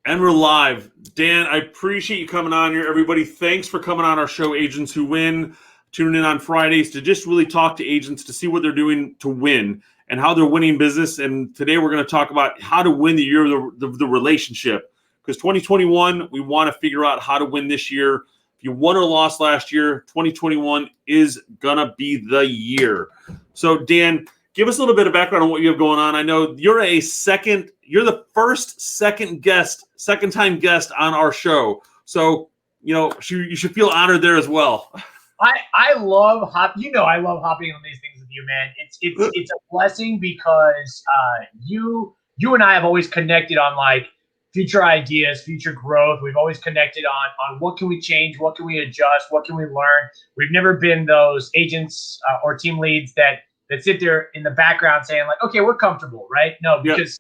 And we're live. Dan, I appreciate you coming on here. Everybody, thanks for coming on our show, Agents Who Win. Tuning in on Fridays to just really talk to agents to see what they're doing to win and how they're winning business. And today we're going to talk about how to win the year of the relationship. Because 2021, we want to figure out how to win this year. If you won or lost last year, 2021 is going to be the year. So, Dan, give us a little bit of background on what you have going on. I know you're the first second time guest on our show. So, you should feel honored there as well. I love I love hopping on these things with you, man. It's a blessing because you and I have always connected on like future ideas, future growth. We've always connected on what can we change, what can we adjust, what can we learn. We've never been those agents or team leads that sit there in the background saying like, okay, we're comfortable, right? No, because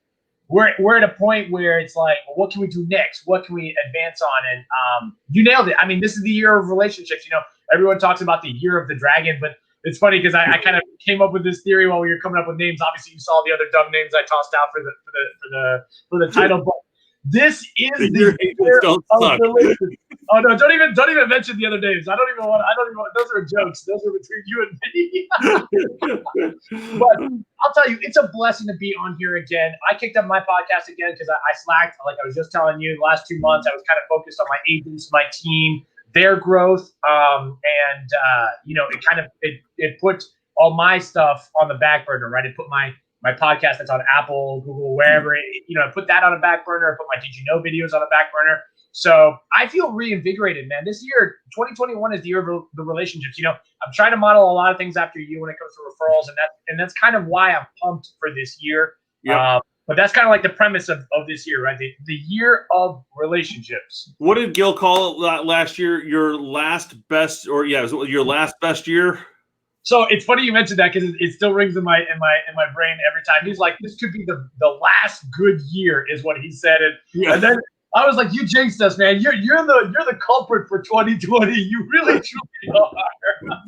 we're at a point where it's like, well, what can we do next? What can we advance on? And you nailed it. I mean, this is the year of relationships. Everyone talks about the year of the dragon, but it's funny because I kind of came up with this theory while we were coming up with names. Obviously, you saw the other dumb names I tossed out for the title, but this is the year of relationships. Oh no! Don't even mention the other names. I don't even want. Those are jokes. Those are between you and me. But I'll tell you, it's a blessing to be on here again. I kicked up my podcast again because I slacked. Like I was just telling you, the last 2 months I was kind of focused on my agents, my team, their growth, it put all my stuff on the back burner, right? It put my podcast that's on Apple, Google, wherever, I put that on a back burner. I put my Did You Know videos on a back burner. So I feel reinvigorated, man. This year, 2021 is the year of the relationships. I'm trying to model a lot of things after you when it comes to referrals, and that's kind of why I'm pumped for this year. Yeah. But that's kind of like the premise of this year, right? The year of relationships. What did Gil call it last year? Your last best, it was your last best year. So it's funny you mentioned that because it still rings in my brain every time. He's like, "This could be the last good year," is what he said, and then I was like, "You jinxed us, man. You're the culprit for 2020. You really truly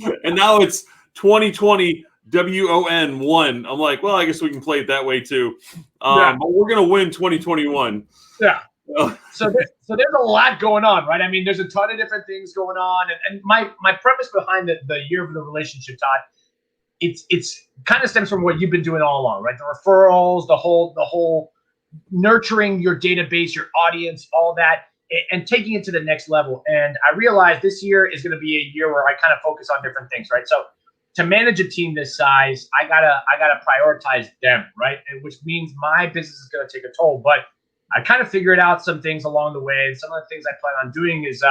are." And now it's 2020. WON1. I'm like, well, I guess we can play it that way too. But we're gonna win 2021. Yeah. So there's a lot going on, right? I mean, there's a ton of different things going on, and my premise behind the year of the relationship, Todd, it's kind of stems from what you've been doing all along, right? The referrals, the whole nurturing your database, your audience, all that, and taking it to the next level. And I realized this year is going to be a year where I kind of focus on different things, right? So to manage a team this size, I gotta prioritize them, right? And which means my business is gonna take a toll. But I kind of figured out some things along the way, and some of the things I plan on doing is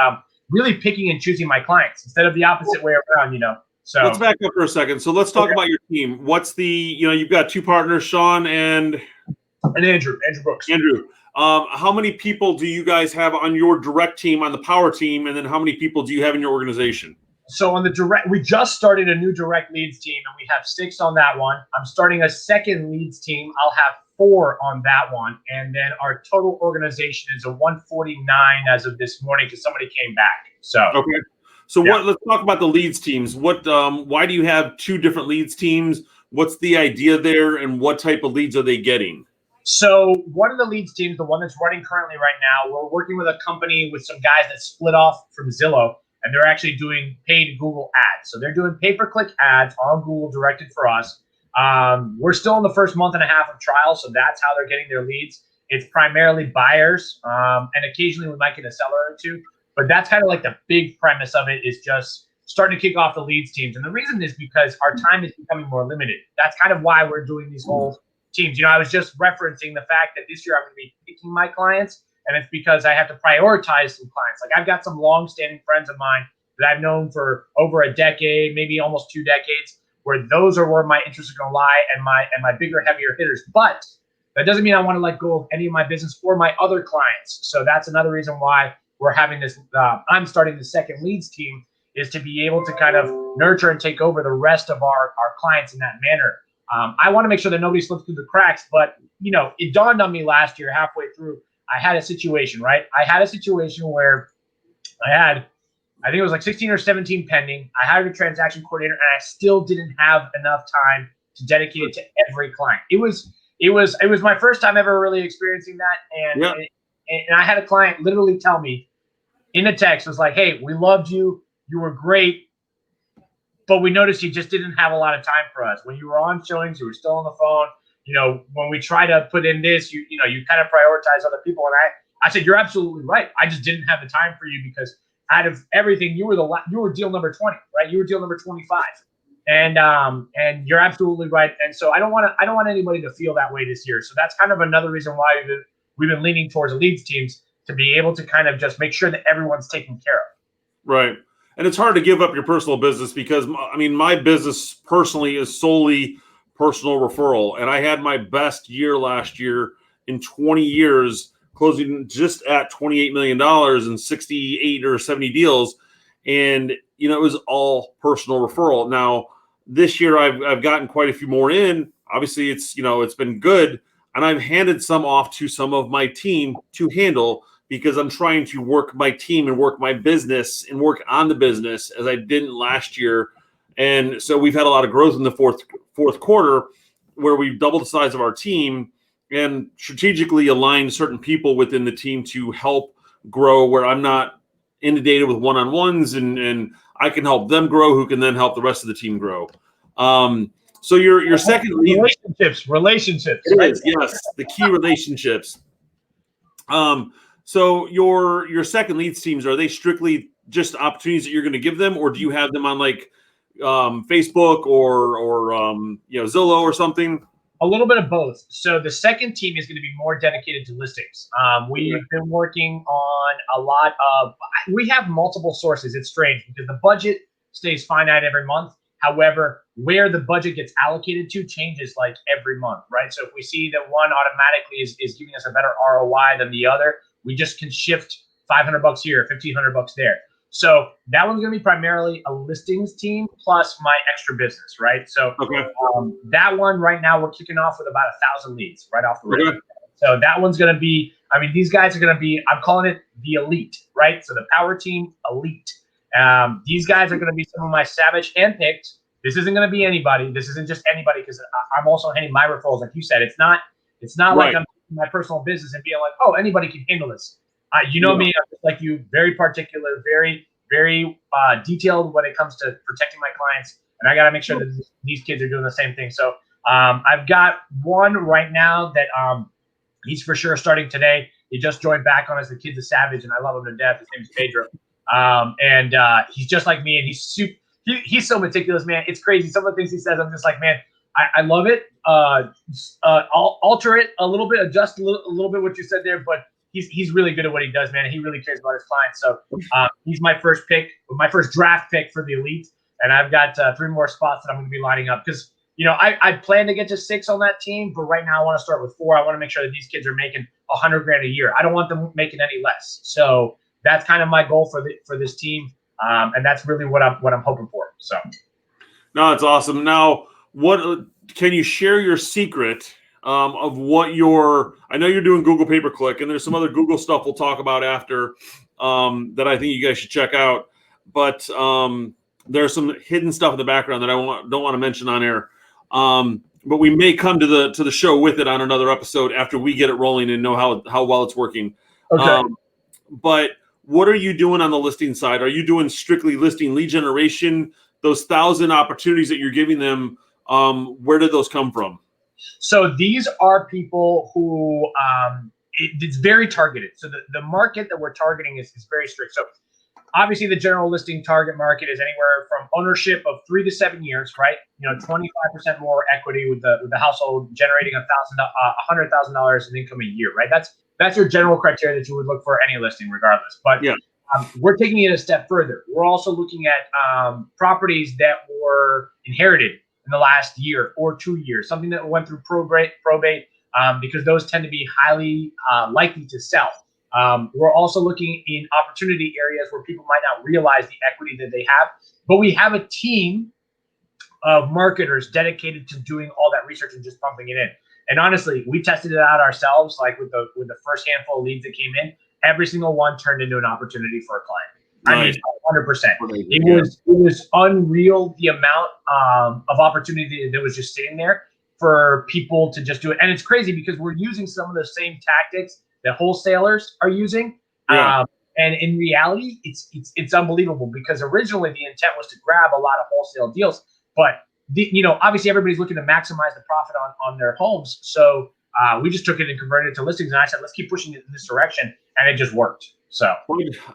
really picking and choosing my clients instead of the opposite way around. So let's back up for a second. So let's talk about your team. What's you've got 2 partners, Sean and Andrew Brooks. Andrew. How many people do you guys have on your direct team, on the power team, and then how many people do you have in your organization? So on the direct, we just started a new direct leads team, and we have 6 on that one. I'm starting a second leads team. I'll have 4 on that one, and then our total organization is a 149 as of this morning because somebody came back. So okay. So let's talk about the leads teams. Why do you have 2 different leads teams? What's the idea there, and what type of leads are they getting? So one of the leads teams, the one that's running currently right now, we're working with a company with some guys that split off from Zillow. And they're actually doing paid Google ads. So they're doing pay-per-click ads on Google directed for us. We're still in the first month and a half of trial, so that's how they're getting their leads. It's primarily buyers, and occasionally we might get a seller or 2. But that's kind of like the big premise of it is just starting to kick off the leads teams. And the reason is because our time is becoming more limited. That's kind of why we're doing these whole teams. I was just referencing the fact that this year I'm going to be picking my clients. And it's because I have to prioritize some clients. Like I've got some long-standing friends of mine that I've known for over a decade, maybe almost 2 decades, where those are where my interests are going to lie and my bigger, heavier hitters. But that doesn't mean I want to let go of any of my business or my other clients. So that's another reason why we're having this. I'm starting the second leads team is to be able to kind of nurture and take over the rest of our clients in that manner. I want to make sure that nobody slips through the cracks. But it dawned on me last year, halfway through. I had a situation, right? I had a situation where I think it was like 16 or 17 pending. I hired a transaction coordinator, and I still didn't have enough time to dedicate it to every client. It was my first time ever really experiencing that, And I had a client literally tell me in a text, was like, hey, we loved you. You were great. But we noticed you just didn't have a lot of time for us. When you were on showings, you were still on the phone. When we try to put in this, you kind of prioritize other people. And I said, you're absolutely right. I just didn't have the time for you because out of everything, you were deal number 20, right? You were deal number 25. And you're absolutely right. And so I don't want anybody to feel that way this year. So that's kind of another reason why we've been leaning towards the leads teams to be able to kind of just make sure that everyone's taken care of. Right. And it's hard to give up your personal business because, I mean, my business personally is solely personal referral. And I had my best year last year in 20 years, closing just at $28 million and 68 or 70 deals. And, it was all personal referral. Now, this year I've gotten quite a few more in. Obviously, it's been good. And I've handed some off to some of my team to handle because I'm trying to work my team and work my business and work on the business as I didn't last year. And so we've had a lot of growth in the fourth quarter where we've doubled the size of our team and strategically aligned certain people within the team to help grow where I'm not inundated with one-on-ones and I can help them grow who can then help the rest of the team grow. So your second lead, relationships. It right? is, yes, the key relationships. So your second leads teams, are they strictly just opportunities that you're going to give them, or do you have them on like Facebook or Zillow or something? A little bit of both. So the second team is going to be more dedicated to listings. We've been working on a lot of. We have multiple sources. It's strange because the budget stays finite every month. However, where the budget gets allocated to changes like every month, right? So if we see that one automatically is giving us a better ROI than the other, we just can shift $500 here, $1,500 there. So that one's going to be primarily a listings team plus my extra business, right? So that one right now we're kicking off with about 1,000 leads right off the rip. Okay. So that one's going to be, these guys are going to be, I'm calling it the elite, right? So the power team elite. These guys are going to be some of my savage handpicked. This isn't going to be anybody. This isn't just anybody because I'm also handing my referrals, like you said. It's not like I'm in my personal business and being like, oh, anybody can handle this. Me, I'm just like you, very particular, very, very detailed when it comes to protecting my clients. And I got to make sure that these kids are doing the same thing. So I've got one right now that he's for sure starting today. He just joined back on as the kid's a savage, and I love him to death. His name is Pedro. And he's just like me, and he's so meticulous, man. It's crazy. Some of the things he says, I'm just like, man, I love it. I'll alter it a little bit, adjust a little bit what you said there, but he's really good at what he does, man. And he really cares about his clients. So he's my first draft pick for the elite, and I've got 3 more spots that I'm going to be lining up because I plan to get to 6 on that team, but right now I want to start with 4. I want to make sure that these kids are making $100,000 a year. I don't want them making any less. So that's kind of my goal for this team, and that's really what I'm hoping for. So, no, it's awesome. Now, what can you share your secret of what I know you're doing Google pay-per-click, and there's some other Google stuff we'll talk about after that I think you guys should check out. But there's some hidden stuff in the background that I don't want to mention on air. But we may come to the show with it on another episode after we get it rolling and know how well it's working. Okay. But what are you doing on the listing side? Are you doing strictly listing lead generation? Those 1,000 opportunities that you're giving them, where did those come from? So these are people who it's very targeted. So the market that we're targeting is very strict. So obviously the general listing target market is anywhere from ownership of 3 to 7 years, right? 25% more equity with the household generating $100,000 in income a year, right? That's your general criteria that you would look for any listing, regardless. But we're taking it a step further. We're also looking at properties that were inherited in the last year or 2 years, something that went through probate, because those tend to be highly likely to sell. We're also looking in opportunity areas where people might not realize the equity that they have, but we have a team of marketers dedicated to doing all that research and just pumping it in. And honestly, we tested it out ourselves, like with the first handful of leads that came in. Every single one turned into an opportunity for a client. Nice. I mean, 100%. It was unreal the amount of opportunity that was just sitting there for people to just do it. And it's crazy because we're using some of the same tactics that wholesalers are using. Yeah. And in reality, it's unbelievable, because originally the intent was to grab a lot of wholesale deals, but obviously everybody's looking to maximize the profit on their homes. So we just took it and converted it to listings, and I said, let's keep pushing it in this direction, and it just worked. So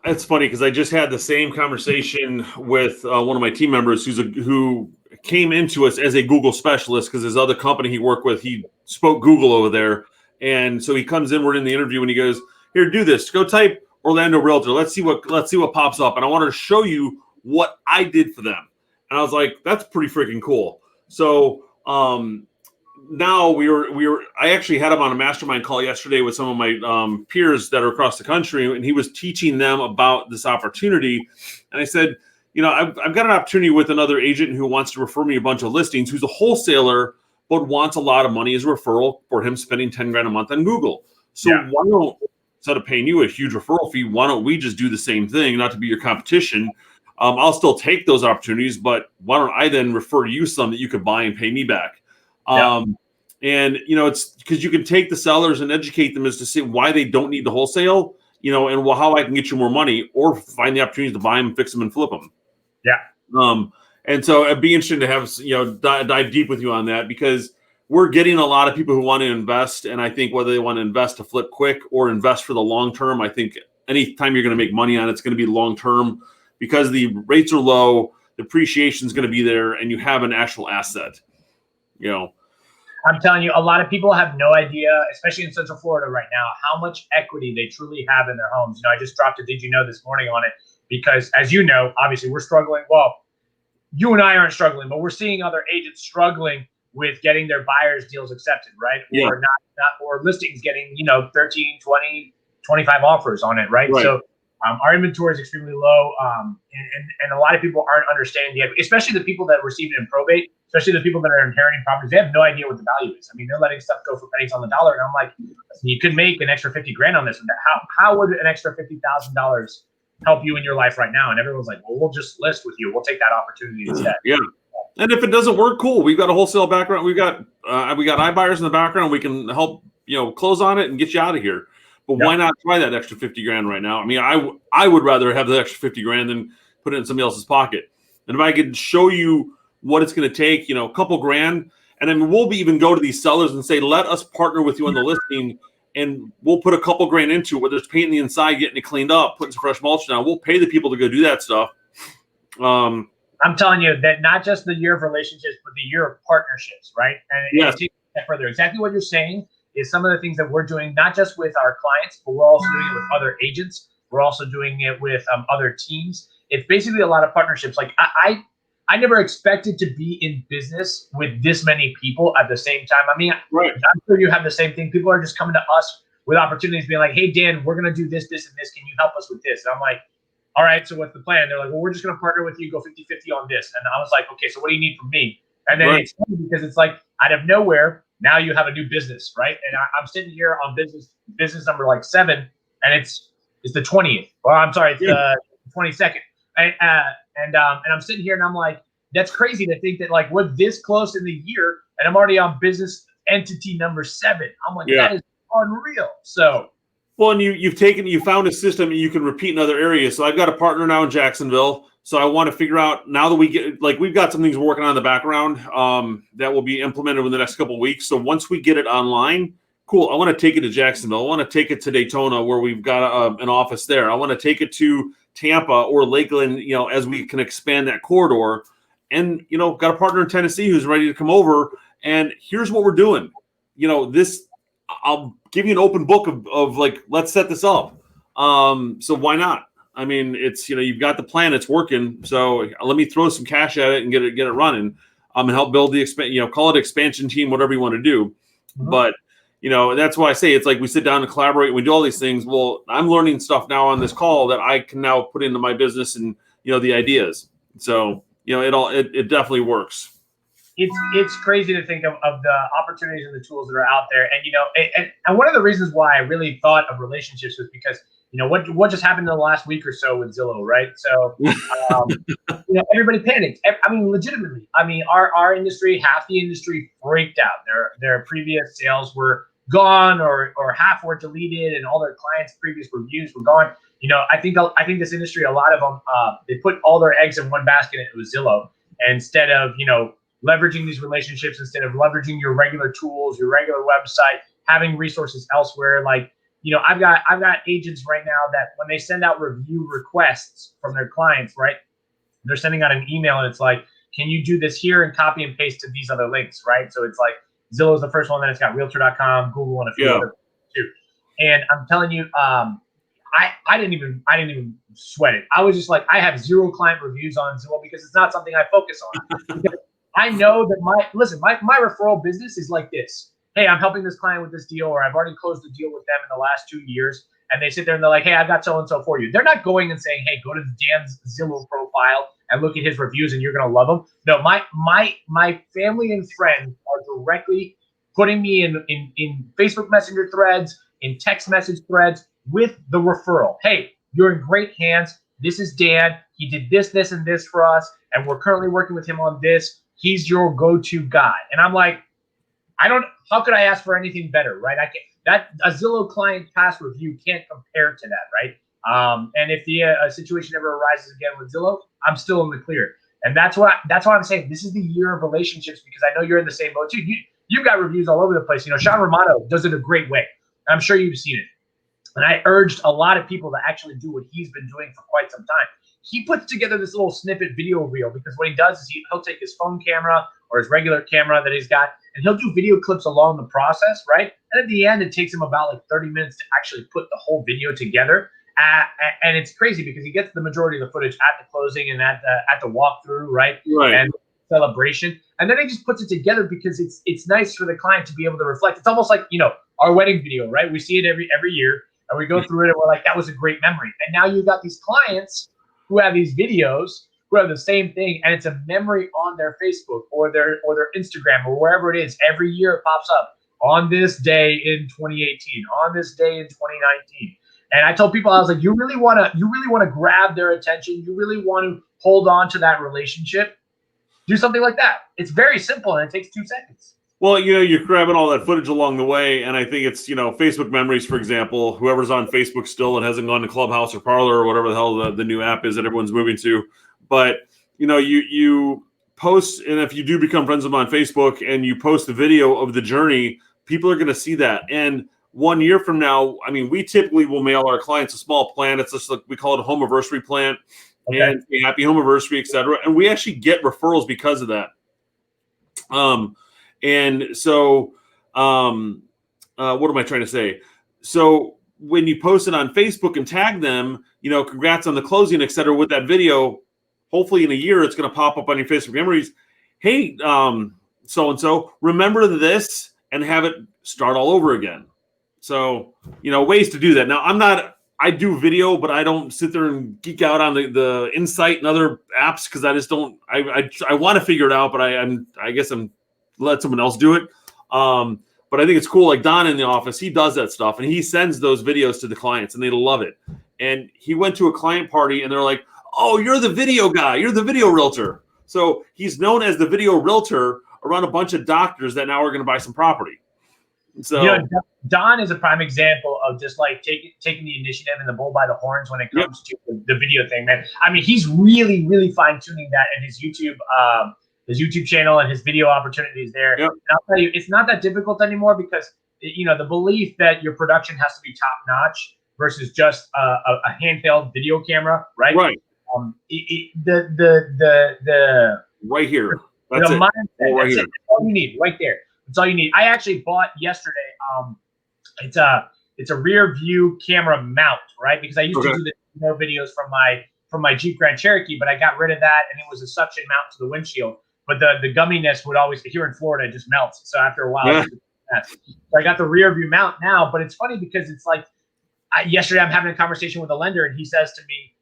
it's funny because I just had the same conversation with one of my team members who came into us as a Google specialist, because his other company he worked with, he spoke Google over there. And so he comes in, we're in the interview, and he goes, here, do this. Go type Orlando Realtor. Let's see what pops up. And I wanted to show you what I did for them. And I was like, that's pretty freaking cool. So now I actually had him on a mastermind call yesterday with some of my peers that are across the country, and he was teaching them about this opportunity. And I said, I've got an opportunity with another agent who wants to refer me a bunch of listings, who's a wholesaler, but wants a lot of money as a referral for him spending 10 grand a month on Google. So why don't, instead of paying you a huge referral fee, why don't we just do the same thing? Not to be your competition. I'll still take those opportunities, but why don't I then refer you some that you could buy and pay me back? And it's because you can take the sellers and educate them as to see why they don't need the wholesale, and how I can get you more money, or find the opportunities to buy them, fix them, and flip them. Yeah. And so it'd be interesting to have, dive deep with you on that, because we're getting a lot of people who want to invest. And I think whether they want to invest to flip quick or invest for the long term, I think anytime you're going to make money on it, it's going to be long term, because the rates are low, the appreciation is going to be there, and you have an actual asset. I'm telling you, a lot of people have no idea, especially in Central Florida right now, how much equity they truly have in their homes. I just dropped a Did You Know this morning on it, because, as you know, obviously we're struggling. Well, you and I aren't struggling, but we're seeing other agents struggling with getting their buyers deals accepted, right? Yeah. Or not, or listings getting, 13, 20, 25 offers on it, right? Right. So our inventory is extremely low, and a lot of people aren't understanding it, especially the people that receive it in probate, especially the people that are inheriting properties. They have no idea what the value is. I mean, they're letting stuff go for pennies on the dollar, and I'm like, you could make an extra 50 grand on this. How would an extra $50,000 help you in your life right now? And everyone's like, well, we'll just list with you. We'll take that opportunity instead. Yeah. And if it doesn't work, cool. We've got a wholesale background. We've got iBuyers in the background. We can help, close on it and get you out of here. But why not try that extra 50 grand right now? I mean, I would rather have the extra 50 grand than put it in somebody else's pocket. And if I could show you what it's going to take, a couple grand, and then we'll even go to these sellers and say, let us partner with you on the listing, and we'll put a couple grand into it, whether it's painting the inside, getting it cleaned up, putting some fresh mulch down. We'll pay the people to go do that stuff. I'm telling you that not just the year of relationships, but the year of partnerships, right? And to take that further, exactly what you're saying is some of the things that we're doing, not just with our clients, but we're also doing it with other agents. We're also doing it with other teams. It's basically a lot of partnerships. Like I never expected to be in business with this many people at the same time. I mean, right. I'm sure you have the same thing. People are just coming to us with opportunities, being like, hey, Dan, we're going to do this, this, and this. Can you help us with this? And I'm like, all right, so what's the plan? They're like, well, we're just going to partner with you, go 50-50 on this. And I was like, okay, so what do you need from me? And then it's funny because it's like out of nowhere, now you have a new business, right? And I'm sitting here on business number like 7, and it's the 20th. Well, I'm sorry, it's the 22nd. And I'm sitting here and I'm like, that's crazy to think that like we're this close in the year and I'm already on business entity number 7. I'm like, that is unreal. So. Well, and you found a system you can repeat in other areas. So I've got a partner now in Jacksonville. So I want to figure out, now that we've got some things we're working on in the background that will be implemented in the next couple of weeks. So once we get it online, cool. I want to take it to Jacksonville. I want to take it to Daytona, where we've got an office there. I want to take it to Tampa or Lakeland, as we can expand that corridor. And, got a partner in Tennessee who's ready to come over. And here's what we're doing. I'll give you an open book of like, let's set this up. So why not? I mean, it's, you've got the plan, it's working. So let me throw some cash at it and get it running. And help build the call it expansion team, whatever you want to do. Mm-hmm. But, that's why I say it's like we sit down and collaborate and we do all these things. Well, I'm learning stuff now on this call that I can now put into my business and, the ideas. So, it definitely works. It's crazy to think of the opportunities and the tools that are out there. And, and one of the reasons why I really thought of relationships was because, what just happened in the last week or so with Zillow, right? So, everybody panicked. I mean, legitimately. I mean, our industry, half the industry freaked out. Their previous sales were gone or half were deleted, and all their clients' previous reviews were gone. I think this industry, a lot of them, they put all their eggs in one basket, and it was Zillow. And instead of leveraging these relationships, instead of leveraging your regular tools, your regular website, having resources elsewhere, like I've got agents right now that when they send out review requests from their clients, right, they're sending out an email and it's like, can you do this here and copy and paste to these other links, right? So it's like Zillow's the first one, then it's got Realtor.com, Google, and a few other too. And I'm telling you, I didn't even sweat it. I was just like, I have 0 client reviews on Zillow because it's not something I focus on. Because I know that my referral business is like this. Hey, I'm helping this client with this deal, or I've already closed the deal with them in the last 2 years. And they sit there and they're like, hey, I've got so-and-so for you. They're not going and saying, hey, go to Dan's Zillow profile and look at his reviews and you're going to love them. No, my family and friends are directly putting me in Facebook Messenger threads, in text message threads with the referral. Hey, you're in great hands. This is Dan. He did this, this, and this for us. And we're currently working with him on this. He's your go-to guy. And I'm like, how could I ask for anything better, right? A Zillow client pass review can't compare to that, right? And if a situation ever arises again with Zillow, I'm still in the clear. And that's why I'm saying this is the year of relationships, because I know you're in the same boat too. You've got reviews all over the place. Sean Romano does it a great way. I'm sure you've seen it. And I urged a lot of people to actually do what he's been doing for quite some time. He puts together this little snippet video reel, because what he does is he'll take his phone camera or his regular camera that he's got, and he'll do video clips along the process, right? And at the end, it takes him about like 30 minutes to actually put the whole video together. And it's crazy because he gets the majority of the footage at the closing and at the walkthrough, right? And celebration. And then he just puts it together because it's nice for the client to be able to reflect. It's almost like, our wedding video, right? We see it every year, and we go through it and we're like, that was a great memory. And now you've got these clients who have these videos who have the same thing, and it's a memory on their Facebook or their Instagram or wherever it is. Every year it pops up on this day in 2018, on this day in 2019. And I told people, I was like, you really want to grab their attention. You really want to hold on to that relationship. Do something like that. It's very simple and it takes 2 seconds. Well, you're grabbing all that footage along the way, and I think it's, Facebook memories, for example. Whoever's on Facebook still and hasn't gone to Clubhouse or Parlor or whatever the hell the new app is that everyone's moving to, but you post, and if you do become friends with them on Facebook and you post the video of the journey, people are going to see that. And 1 year from now, we typically will mail our clients a small plant. It's just like, we call it a home anniversary plant, and a happy home anniversary, etc. And we actually get referrals because of that. And so, what am I trying to say? So when you post it on Facebook and tag them, congrats on the closing, et cetera, with that video, hopefully in a year, it's going to pop up on your Facebook memories. Hey, so-and-so, remember this, and have it start all over again. So, ways to do that. Now, I do video, but I don't sit there and geek out on the Insight and other apps, because I just don't, I want to figure it out, but I guess I'm let someone else do it. But I think it's cool. Like Don in the office, he does that stuff, and he sends those videos to the clients, and they love it. And he went to a client party, and they're like, oh, you're the video guy. You're the video realtor. So he's known as the video realtor around a bunch of doctors that now are going to buy some property. So Don is a prime example of just like taking the initiative and the bull by the horns when it comes to the video thing, man. He's really, really fine tuning that in his YouTube channel and his video opportunities there. And I'll tell you, it's not that difficult anymore, because the belief that your production has to be top notch versus just a handheld video camera, right? Right. The right here. That's it. Mindset, right here. That's all you need, right there. That's all you need. I actually bought yesterday. It's a rear view camera mount, right? Because I used to do the videos from my Jeep Grand Cherokee, but I got rid of that, and it was a suction mount to the windshield. But the gumminess would always, here in Florida, it just melts. So after a while, so I got the rear view mount now. But it's funny because it's like, yesterday I'm having a conversation with a lender, and he says to me,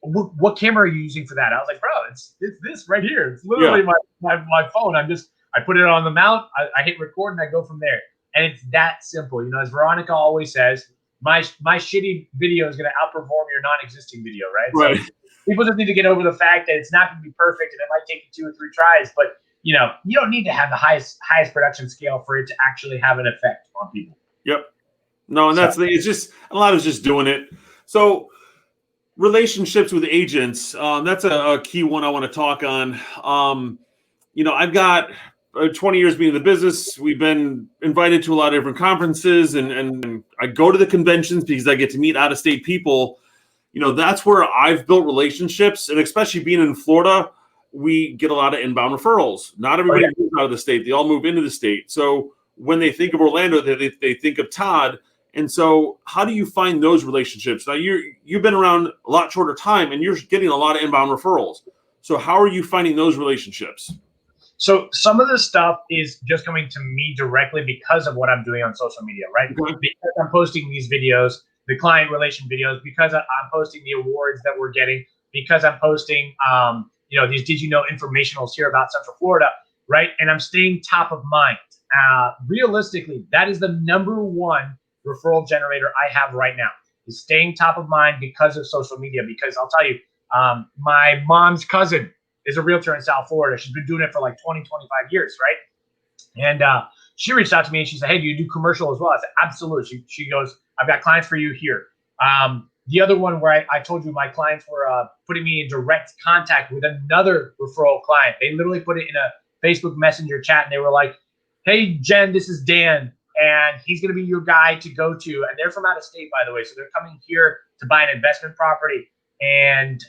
what camera are you using for that? I was like, bro, it's this right here. It's literally my phone. I put it on the mount, I hit record, and I go from there. And it's that simple. As Veronica always says, my shitty video is going to outperform your non-existing video, right? So people just need to get over the fact that it's not going to be perfect, and it might take you 2 or 3 tries. But you know, you don't need to have the highest production scale for it to actually have an effect on people. Yep. No, and that's it's just a lot of just doing it. So relationships with agents, that's a key one I want to talk on. You know, I've got 20 years being in the business. We've been invited to a lot of different conferences, and I go to the conventions because I get to meet out-of-state people. You know, that's where I've built relationships, and especially being in Florida, we get a lot of inbound referrals. Not everybody moves out of the state; they all move into the state. So when they think of Orlando, they think of Todd. And so, how do you find those relationships? Now, you've been around a lot shorter time, and you're getting a lot of inbound referrals. So, how are you finding those relationships? So, some of the stuff is just coming to me directly because of what I'm doing on social media, right? Okay. Because I'm posting these videos, the client relation videos, because I'm posting the awards that we're getting, because I'm posting, you know, these Did You Know informationals here about Central Florida, right? And I'm staying top of mind. Realistically, that is the number one referral generator I have right now, is staying top of mind because of social media. Because I'll tell you, my mom's cousin is a realtor in South Florida. She's been doing it for like 20, 25 years, right? And she reached out to me and she said, hey, do you do commercial as well? I said, absolutely. She goes, I've got clients for you here. The other one where I told you my clients were putting me in direct contact with another referral client. They literally put it in a Facebook Messenger chat and they were like, hey, Jen, this is Dan. And he's going to be your guy to go to. And they're from out of state, by the way. So they're coming here to buy an investment property. And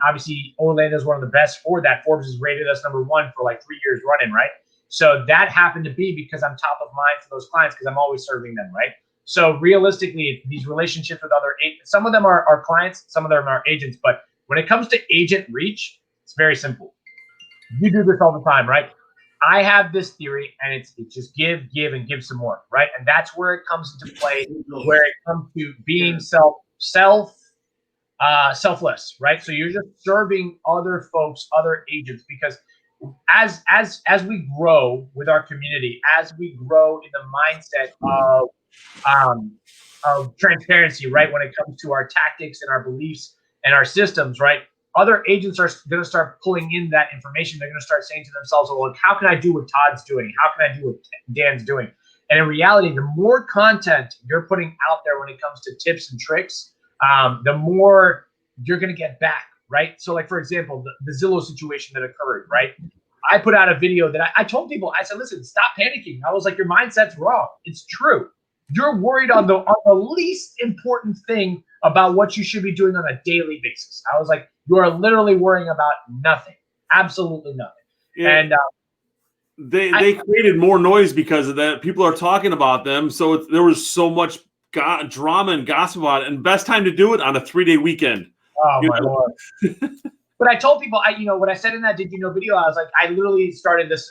obviously, Orlando is one of the best for that. Forbes has rated us number one for like 3 years running, right? So that happened to be because I'm top of mind for those clients because I'm always serving them, right? So realistically, these relationships with other agents, some of them are clients, some of them are agents. But when it comes to agent reach, it's very simple. You do this all the time, right? I have this theory, and it's just give, and give some more, right? And that's where it comes into play, where it comes to being selfless, right? So you're just serving other folks, other agents, because as we grow with our community, as we grow in the mindset of transparency, right? When it comes to our tactics and our beliefs and our systems, right? Other agents are going to start pulling in that information. They're going to start saying to themselves, well, look, how can I do what Todd's doing? How can I do what Dan's doing? And in reality, the more content you're putting out there when it comes to tips and tricks, the more you're going to get back, right? So like, for example, the Zillow situation that occurred, right? I put out a video that I told people, I said, listen, stop panicking. I was like, your mindset's wrong. It's true. You're worried on the least important thing about what you should be doing on a daily basis. I was like, you are literally worrying about nothing, absolutely nothing. Yeah. And they created more noise because of that. People are talking about them, so there was so much drama and gossip about it. And best time to do it on a 3-day weekend. Oh my Lord! But I told people, what I said in that Did You Know video, I was like, I literally started this.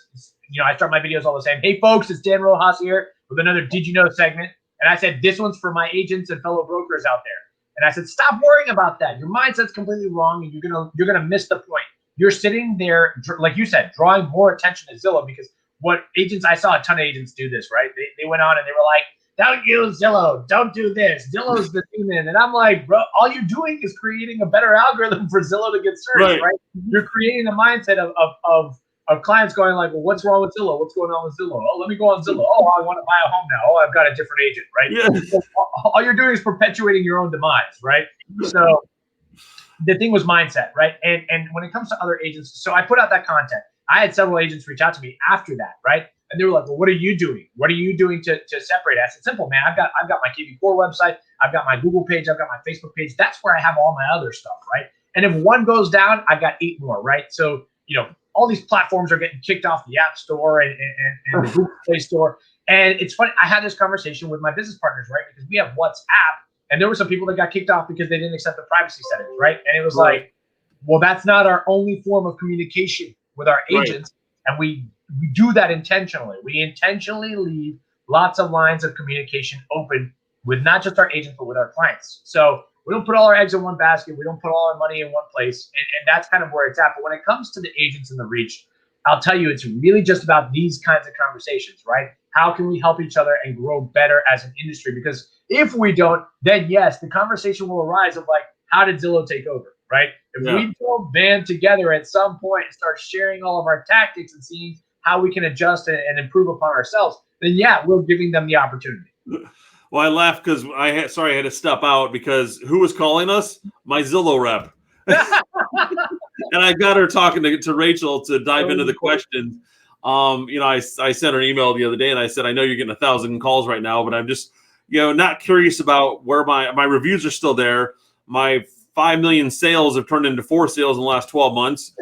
I start my videos all the same. Hey folks, it's Dan Rojas here with another Did You Know segment. And I said, this one's for my agents and fellow brokers out there. And I said, stop worrying about that. Your mindset's completely wrong, and you're gonna miss the point. You're sitting there, like you said, drawing more attention to Zillow, because what agents, I saw a ton of agents do this, right? They went on and they were like, don't use Zillow, don't do this. Zillow's the demon. And I'm like, bro, all you're doing is creating a better algorithm for Zillow to get searched, right? You're creating a mindset of clients going like, well, what's wrong with Zillow? What's going on with Zillow? Oh, let me go on Zillow. Oh, I want to buy a home now. Oh, I've got a different agent, right? Yeah. So all you're doing is perpetuating your own demise, right? So the thing was mindset, right? And when it comes to other agents, so I put out that content. I had several agents reach out to me after that, right? And they were like, well, what are you doing? What are you doing to separate? I said, simple, man. I've got my KB4 website. I've got my Google page. I've got my Facebook page. That's where I have all my other stuff, right? And if one goes down, I've got 8 more, right? So, all these platforms are getting kicked off the App Store and the Google Play Store. And it's funny, I had this conversation with my business partners, right? Because we have WhatsApp, and there were some people that got kicked off because they didn't accept the privacy settings, right? And it was like, well, that's not our only form of communication with our agents. And we do that intentionally. We intentionally leave lots of lines of communication open with not just our agents, but with our clients. So we don't put all our eggs in one basket. We don't put all our money in one place. And that's kind of where it's at. But when it comes to the agents and the reach, I'll tell you, it's really just about these kinds of conversations, right? How can we help each other and grow better as an industry? Because if we don't, then yes, the conversation will arise of like, how did Zillow take over, right? If we don't band together at some point and start sharing all of our tactics and seeing how we can adjust and improve upon ourselves, then yeah, we're giving them the opportunity. Well, I laughed because I had to step out because who was calling us? My Zillow rep. And I got her talking to Rachel to dive into the questions. I sent her an email the other day and I said, I know you're getting 1,000 calls right now, but I'm just, not curious about where my reviews are still there. My 5 million sales have turned into 4 sales in the last 12 months.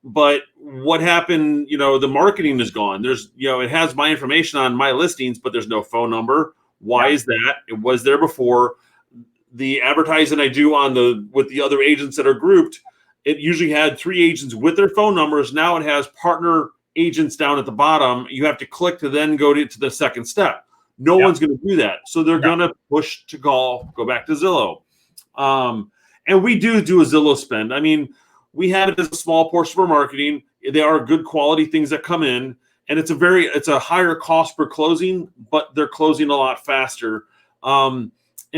But what happened, the marketing is gone. There's, it has my information on my listings, but there's no phone number. Why is that? It was there before. The advertising I do with the other agents that are grouped, it usually had 3 agents with their phone numbers. Now it has partner agents down at the bottom. You have to click to then go to the second step. No one's going to do that. So they're going to push to go back to Zillow. And we do a Zillow spend. I mean, we have it as a small portion of our marketing. They are good quality things that come in, and it's a higher cost per closing, but they're closing a lot faster. And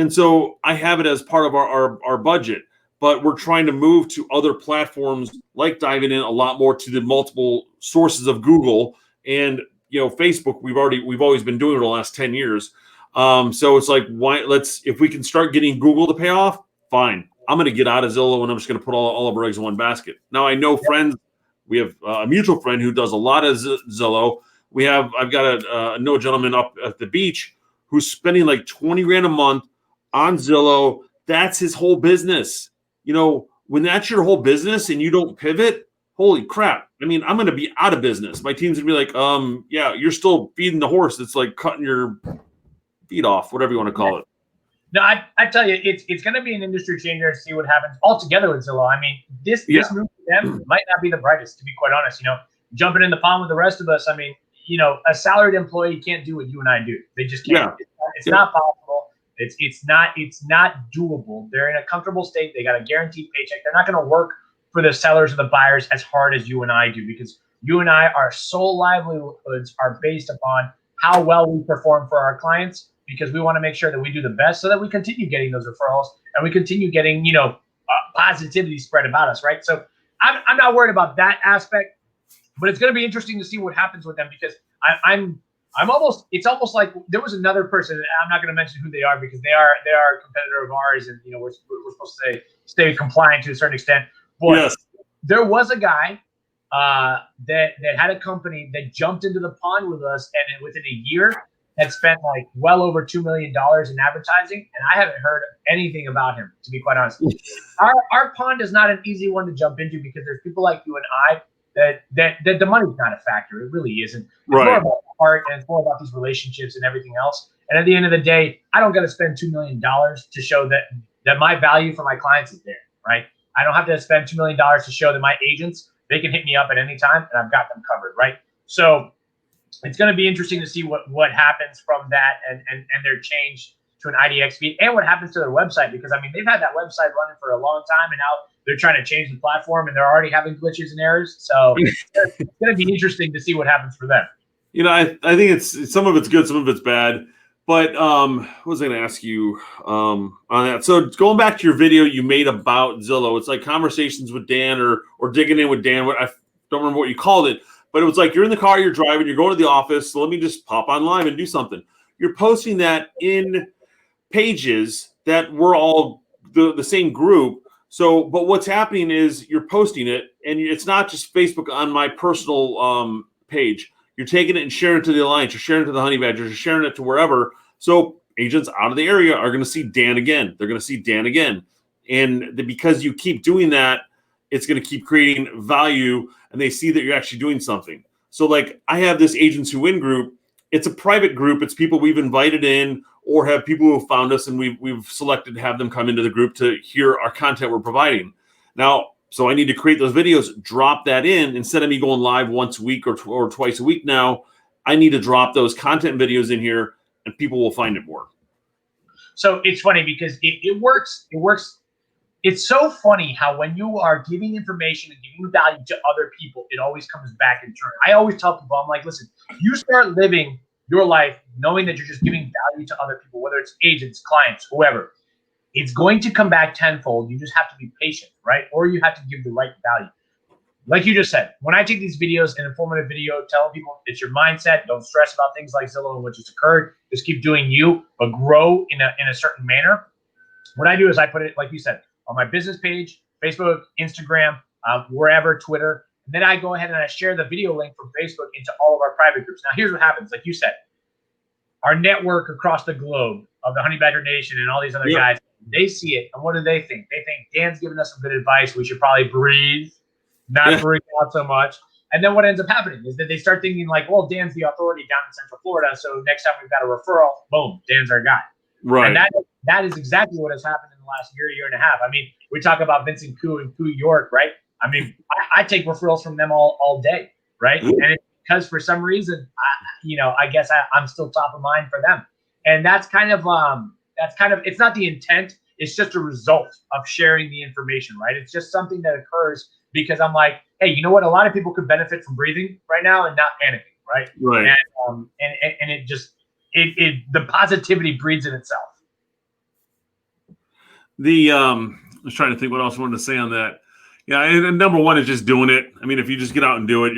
so I have it as part of our budget, but we're trying to move to other platforms, like diving in a lot more to the multiple sources of Google and Facebook. We've always been doing it the last 10 years. So it's like, if we can start getting Google to pay off, fine. I'm going to get out of Zillow and I'm just going to put all of our eggs in one basket. Now I know friends. We have a mutual friend who does a lot of Zillow. I've got a gentleman up at the beach who's spending like 20 grand a month on Zillow. That's his whole business. When that's your whole business and you don't pivot, holy crap. I mean, I'm going to be out of business. My team's going to be like, yeah, you're still feeding the horse. It's like cutting your feet off, whatever you want to call it. No, I tell you, it's going to be an industry changer to see what happens altogether with Zillow. I mean, this move for them might not be the brightest, to be quite honest. Jumping in the pond with the rest of us. I mean, a salaried employee can't do what you and I do. They just can't. Yeah. It's not possible. It's not doable. They're in a comfortable state. They got a guaranteed paycheck. They're not going to work for the sellers or the buyers as hard as you and I do, because you and I, our sole livelihoods are based upon how well we perform for our clients, because we want to make sure that we do the best so that we continue getting those referrals and we continue getting, positivity spread about us, right? So I'm not worried about that aspect, but it's going to be interesting to see what happens with them, because it's almost like there was another person. I'm not going to mention who they are because they are a competitor of ours, and we're supposed to stay compliant to a certain extent. But there was a guy that had a company that jumped into the pond with us, and within a year had spent like well over $2 million in advertising, and I haven't heard anything about him, to be quite honest. Our pond is not an easy one to jump into, because there's people like you and I that the money's not a factor. It really isn't. It's more about the heart, and it's more about these relationships and everything else. And at the end of the day, I don't got to spend $2 million to show that my value for my clients is there, right? I don't have to spend $2 million to show that my agents, they can hit me up at any time and I've got them covered, right? So it's going to be interesting to see what happens from that and their change to an IDX feed, and what happens to their website, because I mean, they've had that website running for a long time, and now they're trying to change the platform and they're already having glitches and errors. So it's going to be interesting to see what happens for them. I think it's some of it's good, some of it's bad. But what was I going to ask you on that? So going back to your video you made about Zillow, it's like conversations with Dan or digging in with Dan. I don't remember what you called it, but it was like you're in the car, you're driving, you're going to the office. So let me just pop on live and do something. You're posting that in pages that we're all the same group. So, but what's happening is you're posting it, and it's not just Facebook on my personal page. You're taking it and sharing it to the Alliance. You're sharing it to the Honey Badgers. You're sharing it to wherever. So agents out of the area are going to see Dan again. They're going to see Dan again. And because you keep doing that, it's going to keep creating value, and they see that you're actually doing something. So like I have this Agents Who Win group. It's a private group. It's people we've invited in, or have people who have found us and we've selected to have them come into the group to hear our content we're providing. Now, so I need to create those videos, drop that in. Instead of me going live once a week or twice a week now, I need to drop those content videos in here, and people will find it more. So it's funny because it works. It works. It's so funny how when you are giving information and giving value to other people, it always comes back in turn. I always tell people, I'm like, listen, you start living your life knowing that you're just giving value to other people, whether it's agents, clients, whoever. It's going to come back tenfold. You just have to be patient, right? Or you have to give the right value. like you just said, when I take these videos, an informative video, telling people it's your mindset, don't stress about things like Zillow and what just occurred, just keep doing you, but grow in a certain manner. What I do is I put it, like you said, on my business page, Facebook, Instagram, wherever, Twitter. And then I go ahead and I share the video link from Facebook into all of our private groups. Now, here's what happens. Like you said, our network across the globe of the Honey Badger Nation and all these other guys, they see it. And what do they think? They think Dan's giving us some good advice. We should probably breathe, not freak out so much. And then what ends up happening is that they start thinking like, well, Dan's the authority down in Central Florida. So next time we've got a referral, boom, Dan's our guy. Right. And that is exactly what has happened in the last year and a half. I mean, we talk about Vincent Koo and Koo York, right? I mean, I take referrals from them all day, right? And it's because for some reason, I guess I'm still top of mind for them. And that's kind of, it's not the intent. It's just a result of sharing the information, right? It's just something that occurs because I'm like, hey, you know what? A lot of people could benefit from breathing right now and not panicking, right? Right. And it just, the positivity breeds in itself. I was trying to think what else I wanted to say on that. Yeah, and number one is just doing it. I mean, if you just get out and do it,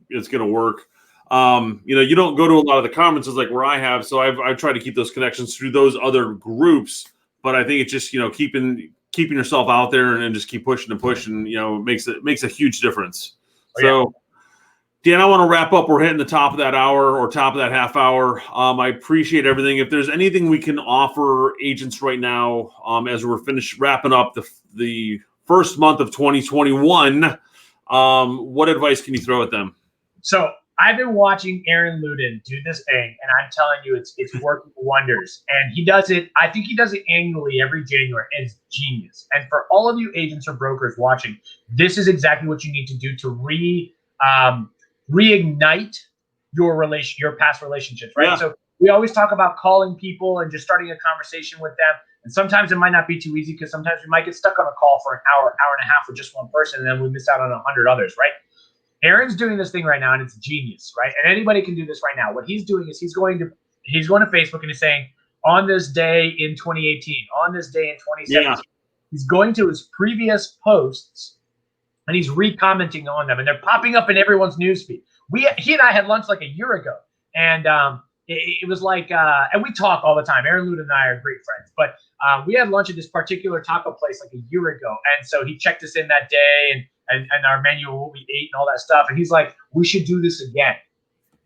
it's gonna work. You don't go to a lot of the conferences like where I have, so I've tried to keep those connections through those other groups. But I think it's just keeping yourself out there and just keep pushing and pushing. Makes a huge difference. So, Dan, I want to wrap up. We're hitting the top of that hour or top of that half hour. I appreciate everything. If there's anything we can offer agents right now, as we're wrapping up the first month of 2021, what advice can you throw at them? So I've been watching Aaron Luden do this thing, and I'm telling you, it's working wonders. And he does it. I think he does it annually every January. And it's genius. And for all of you agents or brokers watching, this is exactly what you need to do to reignite your past relationships, right? Yeah. So we always talk about calling people and just starting a conversation with them. And sometimes it might not be too easy because sometimes we might get stuck on a call for an hour and a half with just one person, and then we miss out on 100 others, right? Aaron's doing this thing right now, and it's genius, right? And anybody can do this right now. What he's doing is he's going to Facebook and he's saying, on this day in 2018, on this day in 2017, he's going to his previous posts and he's re-commenting on them, and they're popping up in everyone's newsfeed. He and I had lunch like a year ago, and it was like, and we talk all the time. Aaron Luden and I are great friends, but we had lunch at this particular taco place like a year ago, and so he checked us in that day and our menu of what we ate and all that stuff, and he's like, we should do this again,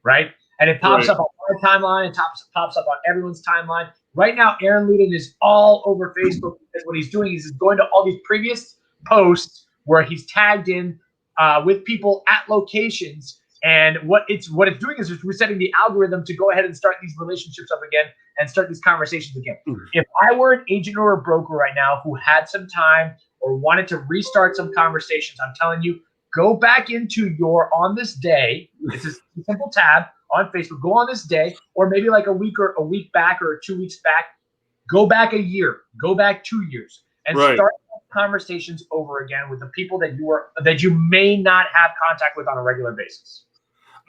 right? And it pops up on my timeline, it pops up on everyone's timeline. Right now, Aaron Luden is all over Facebook because what he's doing is he's going to all these previous posts where he's tagged in with people at locations. And what it's doing is it's resetting the algorithm to go ahead and start these relationships up again and start these conversations again. If I were an agent or a broker right now who had some time or wanted to restart some conversations, I'm telling you, go back into your on this day. It's a simple tab on Facebook. Go on this day, or maybe like a week back or 2 weeks back. Go back a year. Go back 2 years and start conversations over again with the people that you may not have contact with on a regular basis.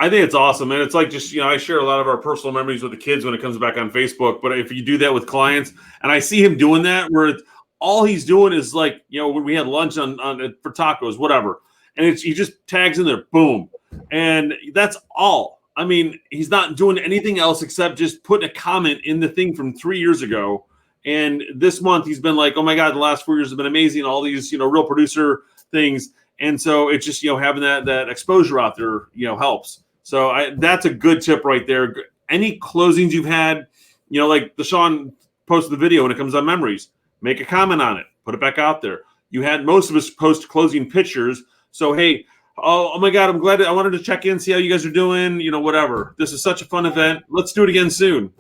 I think it's awesome, and it's like just I share a lot of our personal memories with the kids when it comes back on Facebook. But if you do that with clients, and I see him doing that, where all he's doing is like when we had lunch on for tacos, whatever, and he just tags in there, boom, and that's all. I mean, he's not doing anything else except just putting a comment in the thing from 3 years ago. And this month he's been like, oh my God, the last 4 years have been amazing. All these real producer things, and so it's just having that exposure out there helps. So that's a good tip right there. Any closings you've had, like Deshaun posted the video when it comes on memories, make a comment on it, put it back out there. You had most of us post closing pictures. So, hey, oh my God, I'm glad I wanted to check in, see how you guys are doing, whatever. This is such a fun event. Let's do it again soon.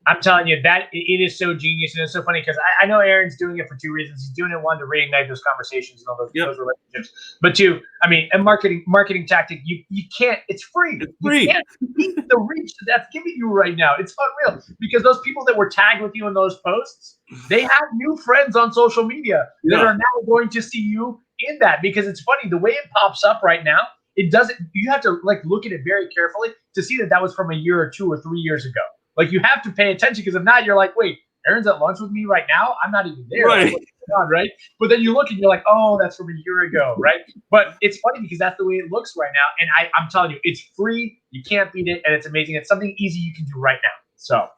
I'm telling you that it is so genius, and it's so funny because I know Aaron's doing it for two reasons. He's doing it, one, to reignite those conversations and all those relationships, but two, I mean, a marketing tactic. You can't. It's free. It's free. You can't beat the reach that's giving you right now. It's unreal because those people that were tagged with you in those posts, they have new friends on social media that are now going to see you in that, because it's funny the way it pops up right now. It doesn't. You have to look at it very carefully to see that was from a year or 2 or 3 years ago. You have to pay attention, because if not, you're like, wait, Aaron's at lunch with me right now? I'm not even there. Right. on, right? But then you look and you're like, oh, that's from a year ago, right? But it's funny because that's the way it looks right now. And I'm telling you, it's free. You can't beat it, and it's amazing. It's something easy you can do right now. So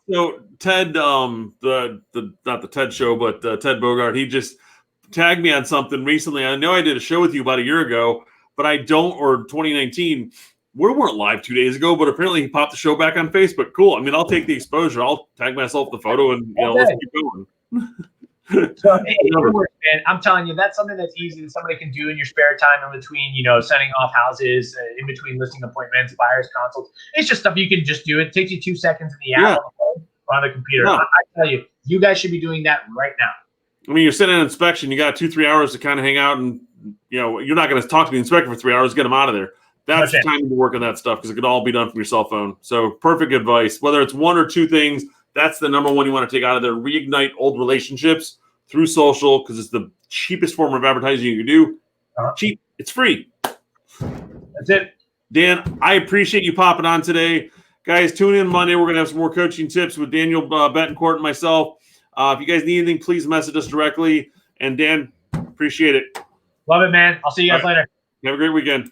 Ted, the not the Ted show, but Ted Bogart, he just tagged me on something recently. I know I did a show with you about a year ago, but I don't, or 2019. We weren't live 2 days ago, but apparently he popped the show back on Facebook. Cool. I mean, I'll take the exposure. I'll tag myself in the photo, and let's keep going. So it works, man. I'm telling you, that's something that's easy that somebody can do in your spare time in between, sending off houses, in between listing appointments, buyers consults. It's just stuff you can just do. It takes you 2 seconds in the app on the phone or on the computer. I tell you, you guys should be doing that right now. I mean, you're sitting in an inspection. You got 2-3 hours to kind of hang out, and you're not going to talk to the inspector for 3 hours. Get them out of there. That's the time to work on that stuff because it could all be done from your cell phone. So perfect advice. Whether it's 1 or 2 things, that's the number one you want to take out of there. Reignite old relationships through social because it's the cheapest form of advertising you can do. Cheap. It's free. That's it. Dan, I appreciate you popping on today. Guys, tune in Monday. We're going to have some more coaching tips with Daniel Betancourt and myself. If you guys need anything, please message us directly. And Dan, appreciate it. Love it, man. I'll see you guys later. Have a great weekend.